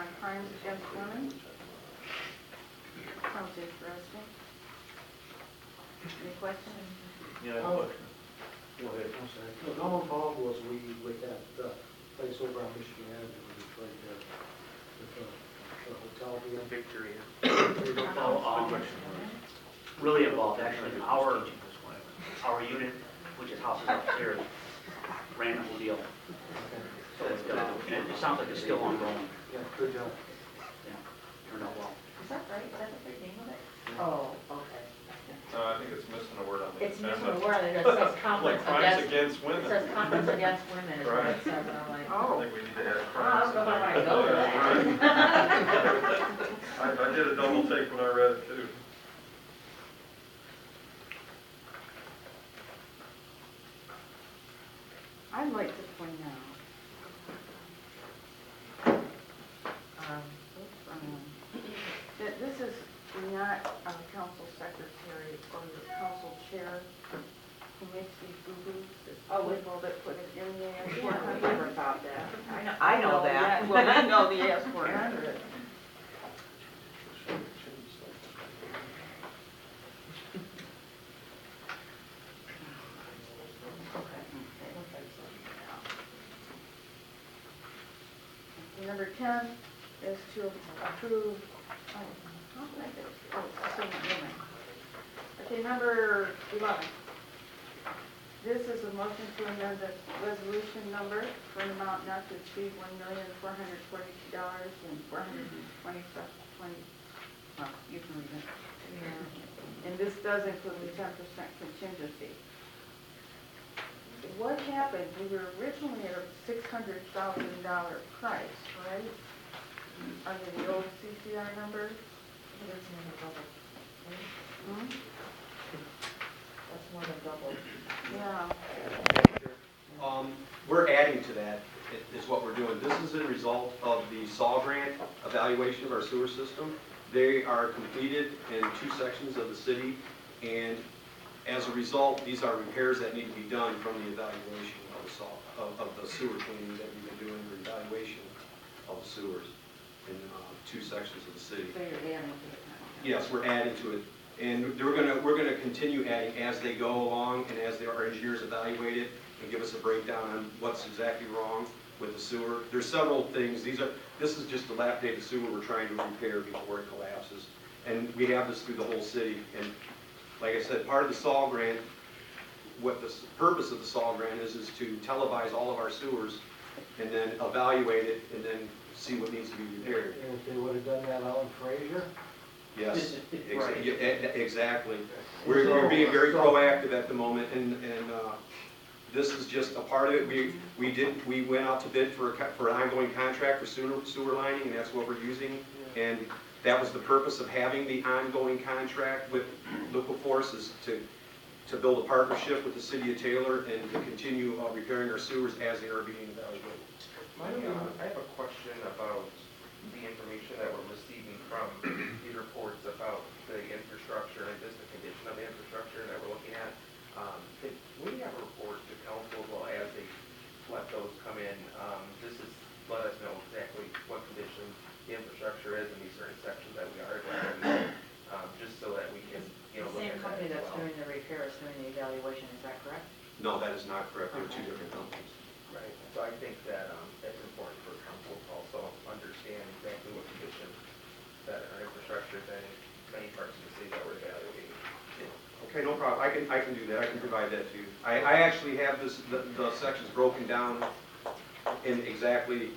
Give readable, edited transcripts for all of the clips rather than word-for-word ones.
on crimes against women. Sounds interesting. Any questions? Yeah, I have a question. Go ahead. I'm sorry. Look, how involved was we with that place over on Michigan Avenue, which is right there, with the hotel being Victory. Really involved, actually. Our unit, which is houses upstairs, ran the whole deal. So it's, and it sounds like it's still ongoing. Yeah, good job. Yeah, turned out well. Is that right? Is that the big name of it? Oh, okay. I think it's missing a word on the It's agenda. missing a word on it. It says conference Like crimes against, against it women. says conference against women is what Right. it says, and I'm like, I Oh, think we need to add I crimes. don't know if I want to go with that. I did a double take when I read it too. I'd like to point out, that this is not a council secretary or the council chair who makes these boo-boos. It's Oh, we- people that put it in the Yeah, S400. we never thought that. I know that. Well, we know the S400. Number 10 is to approve, how did I get it? Oh, it's still not in there. Okay, number 11. This is a motion to amend the resolution number for an amount not to exceed $1,442,420. Well, you can read it. And this does include the 10% contingency. What happened, we were originally at a $600,000 price, right? Under the old CCR number? That's more than double. Hmm? That's more than double. Yeah. We're adding to that, is what we're doing. This is a result of the SAW grant evaluation of our sewer system. They are completed in 2 sections of the city, and as a result, these are repairs that need to be done from the evaluation of the of the sewer cleaning that we've been doing, the evaluation of the sewers in 2 sections of the city. So you're adding to it. Yes, we're adding to it, and we're gonna continue adding as they go along and as our engineers evaluate it and give us a breakdown on what's exactly wrong with the sewer. There's several things. This is just the dilapidated sewer we're trying to repair before it collapses, and we have this through the whole city. And like I said, part of the SAW grant, what the purpose of the SAW grant is to televise all of our sewers and then evaluate it and then see what needs to be repaired. And if they would have done that out in Fraser? Yes, Right. exactly. We're being very proactive at the moment, and this is just a part of it. We went out to bid for an ongoing contract for sewer lining, and that's what we're using. And that was the purpose of having the ongoing contract with Liquiforce, is to build a partnership with the city of Taylor and to continue repairing our sewers as they are being evaluated. I have a question about the information that we're receiving from these reports about the infrastructure and just the condition of the infrastructure that we're looking at. Did we have a report to council, well, as they let those come in, this is, let us know exactly what condition the infrastructure is in these certain sections that we are evaluating, just so that we can, The look same at company that as that's well. doing the repair is doing the evaluation, is that correct? No, that is not correct. They're 2 different companies. Right, so I think that that's important for council to also understand exactly what condition that our infrastructure is in many parts of the city that we're evaluating. Okay, no problem. I can do that. I can provide that to you. I actually have the sections broken down in exactly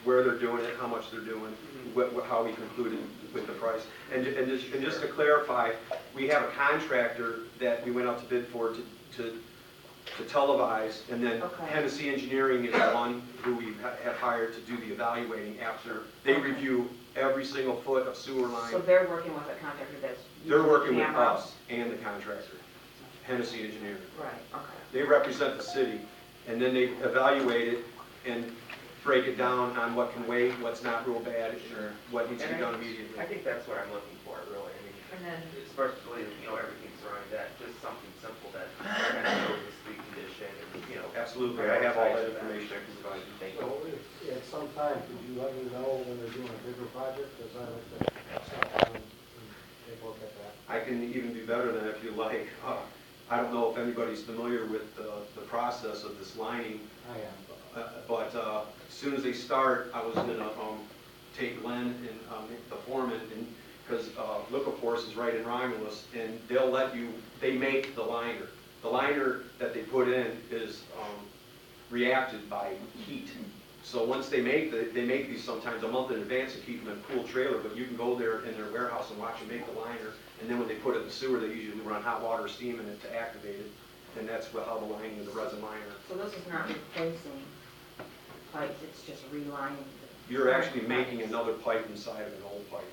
where they're doing it, how much they're doing, how we concluded with the price. And just to clarify, we have a contractor that we went out to bid for to televise, and then Hennessy Engineering is the one who we have hired to do the evaluating after they review every single foot of sewer line. So they're working with a contractor that's. They're working with camera? us and the contractor, Hennessy Engineering. Right, okay. They represent the city, and then they evaluate it and break it down on what can wait, what's not real bad, or what needs to be done immediately. I think that's what I'm looking for, really. I mean, And then, especially, everything surrounding that, just something simple that kind of shows us the condition and, Absolutely, I have all that information I can provide you. Thank So you. at some time, could you let me know when they're doing a bigger project, because I like to stop down and take a look at that. I can even do better than if you like. I don't know if anybody's familiar with the process of this lining, I am. but as soon as they start, I was gonna take Glenn and the foreman, and because Liquorforce is right in Romulus, and they'll let you, they make the liner. The liner that they put in is reacted by heat. So once they make these sometimes a month in advance to keep them in a cool trailer, but you can go there in their warehouse and watch them make the liner, and then when they put it in the sewer, they usually run hot water or steam in it to activate it, and that's how the lining of the resin liner. So this is not replacing pipes, it's just relining. You're actually making another pipe inside of an old pipe.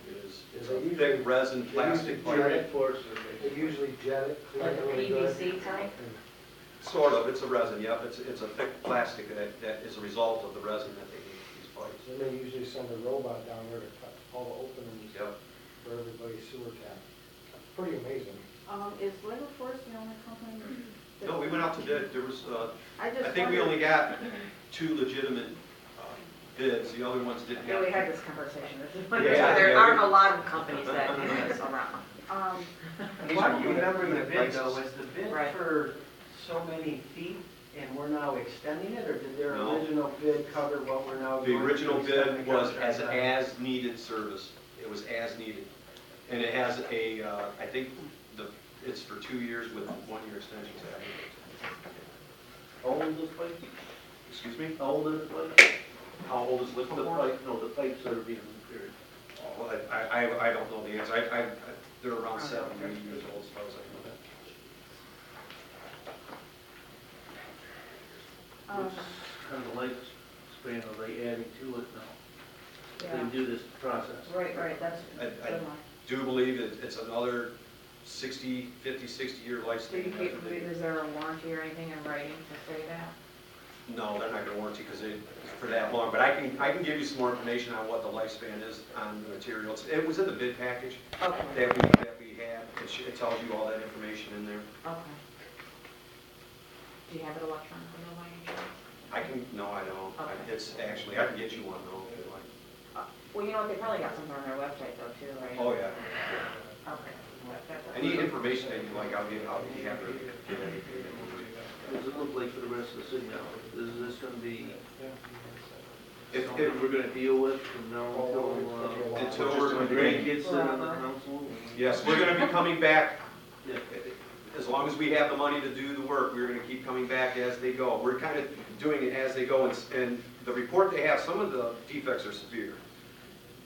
It's They a usually- thick resin plastic They usually jet pipe. it. They usually jet it. clean Like it a really good, PVC type? and Sort of, it's a resin, yep, it's a thick plastic that is a result of the resin that they make these pipes. Then they usually send a robot down there to cut all the openings Yep. for everybody's sewer tap. Pretty amazing. Is Liquorforce the only company? that- No, we went out to bid, there was, I just I think we wondered- only got 2 legitimate bids, the other ones didn't Yeah, have. we had this conversation, this is, Yeah, there yeah, aren't we- a lot of companies that do this around. Well, remember the bid though, was the bid Right. for so many feet and we're now extending it, or did their No. original bid cover what we're now The doing? to original extend bid the was contract on? as needed service. It was as needed. And it has a, I think, it's for 2 years with 1-year extensions. How old is this pipe? Excuse me? How old is the pipe? How old is The Liquorforce? pipe, no, the pipes that are being repaired. Oh, I don't know the answer. They're around 7 years old as far as I know that. What's kind of the lifespan are they adding to it now? Yeah. They do this process. Right, that's a I good one. do believe it's another 50, 60-year Do lifespan. you, is there a warranty or anything in writing to say that? No, they're not gonna warranty because it's for that long, but I can give you some more information on what the lifespan is on the materials. It was in the bid package Okay, that we had. It tells you all that information in there. okay. Do you have it electronically by any chance? I can, no, I don't. Okay. It's actually, I can get you one though, if you like. Well, you know what, they probably got something on their website though too, right? Oh, yeah. Okay. Any information that you like, I'll be happy to give it. What does it look like for the rest of the city now? Is this gonna be If, something we're gonna deal with from now Until until we're my gonna grandkids sit on the council? yes, we're gonna be coming back. Yeah. As long as we have the money to do the work, we're gonna keep coming back as they go. We're kind of doing it as they go, and the report they have, some of the defects are severe,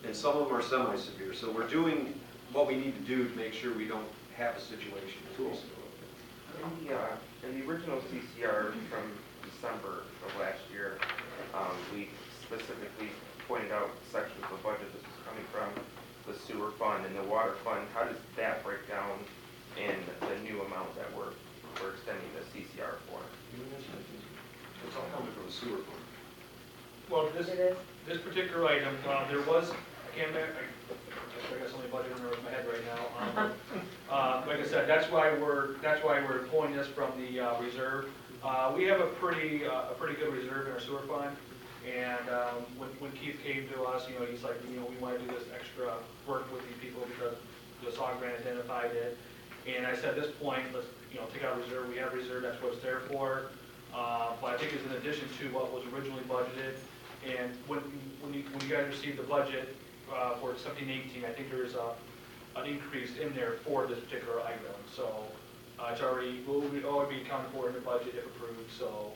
and some of them are semi-severe. So we're doing what we need to do to make sure we don't have a situation. In the original CCR from December of last year, we specifically pointed out sections of the budget this was coming from the sewer fund and the water fund. How does that break down in the new amount that we're extending the CCR for? It's all coming from the sewer fund. Well, It is? this particular item, there was, I can't remember, I got so many budget numbers in my head right now. Like I said, that's why we're pulling this from the reserve. We have a pretty good reserve in our sewer fund, and when Keith came to us, he's like, we want to do this extra work with these people because the SOG grant identified it. And I said, at this point, let's take out reserve. We have reserve. That's what it's there for. But I think it's in addition to what was originally budgeted. And when you guys received the budget for 17-18, I think there's an increase in there for this particular item. So it's already will be accounted for in the budget if approved. So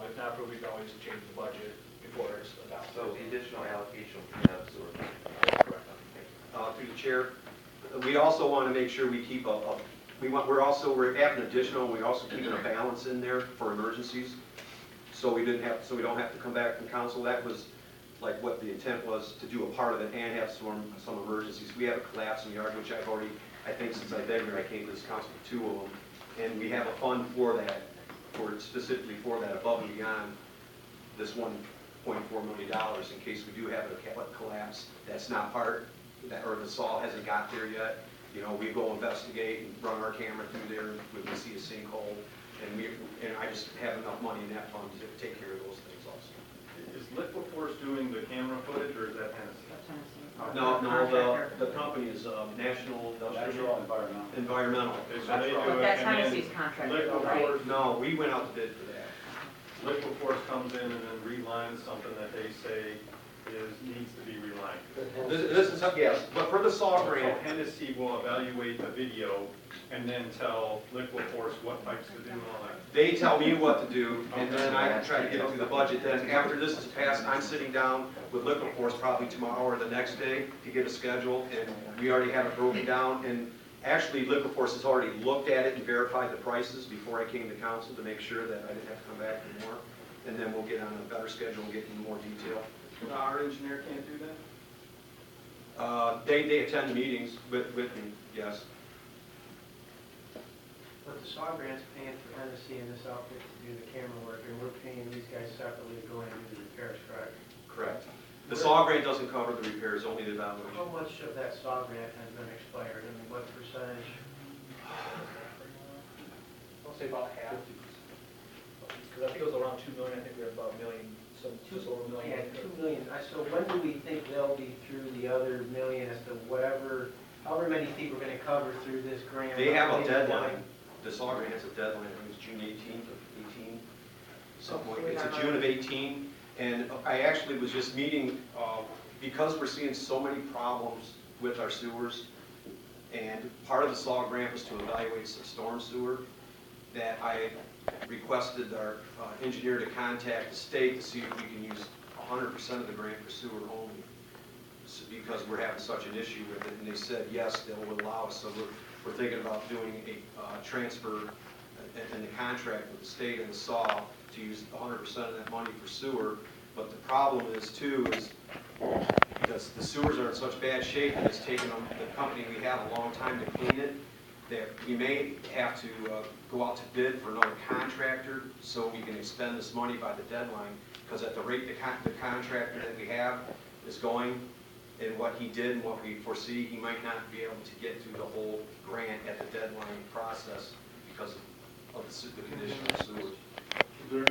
if not approved, we can always change the budget before it's adopted. So the additional allocation from the sewer fund. Correct. Through the chair, we also want to make sure we keep we're adding additional, we're also keeping a balance in there for emergencies. So we don't have to come back from council. That was like what the intent was, to do a part of it and have some emergencies. We have a collapse in the yard, which I've already, I think since I've been here, I came to this council for 2 of them. And we have a fund for that, specifically for that, above and beyond this $1.4 million in case we do have a collapse. That's not part, or the saw hasn't got there yet. We go investigate and run our camera through there when we see a sinkhole. And I just have enough money in that fund to take care of those things also. Is Liquorforce doing the contractor? the company is National Natural environmental. Environmental. Okay, so they do it, That's and then Hennessy's contractor, though, Liquid right? Force, No, we went out to bid for that. Liquid Force comes in and then relines something that they say needs to be relined. This is, yes, but for the saw So grant, Hennessy will evaluate the video and then tell Liquid Force what pipes to do and all that. they tell me what to do, and then I can try to get it through the budget. Then after this is passed, I'm sitting down with Liquid Force probably tomorrow or the next day to get a schedule, and we already have it broken down. And actually, Liquid Force has already looked at it and verified the prices before I came to council to make sure that I didn't have to come back for more. And then we'll get on a better schedule and get into more detail. Our engineer can't do that? They attend meetings with me, yes. But the saw grant's paying for Hennessy and this outfit to do the camera work, and we're paying these guys separately to go in and do the repairs, correct? Correct. The saw grant doesn't cover the repairs, only the How evaluation. much of that saw grant has been expired, and what percentage? I'll say about half. Because I think it was around 2 million, I think we were about a million, just over a million. Yeah, 2 million. So when do we think they'll be through the other million as to whatever, however many feet we're gonna cover through this grant? They have a deadline. The saw grant has a deadline, I think it's June 18th of 18, something like, it's a June of 18. And I actually was just meeting, because we're seeing so many problems with our sewers, and part of the saw grant was to evaluate some storm sewer, that I requested our engineer to contact the state to see if we can use 100% of the grant for sewer only, because we're having such an issue with it. And they said, yes, they will allow us. So we're thinking about doing a transfer in the contract with the state and the SAW to use 100% of that money for sewer. But the problem is too, is because the sewers are in such bad shape, and it's taken them, the company we have a long time to clean it, that we may have to go out to bid for another contractor so we can expend this money by the deadline. Because at the rate the contractor that we have is going, and what he did and what we foresee, he might not be able to get through the whole grant at the deadline process because of the condition of the sewers. Is there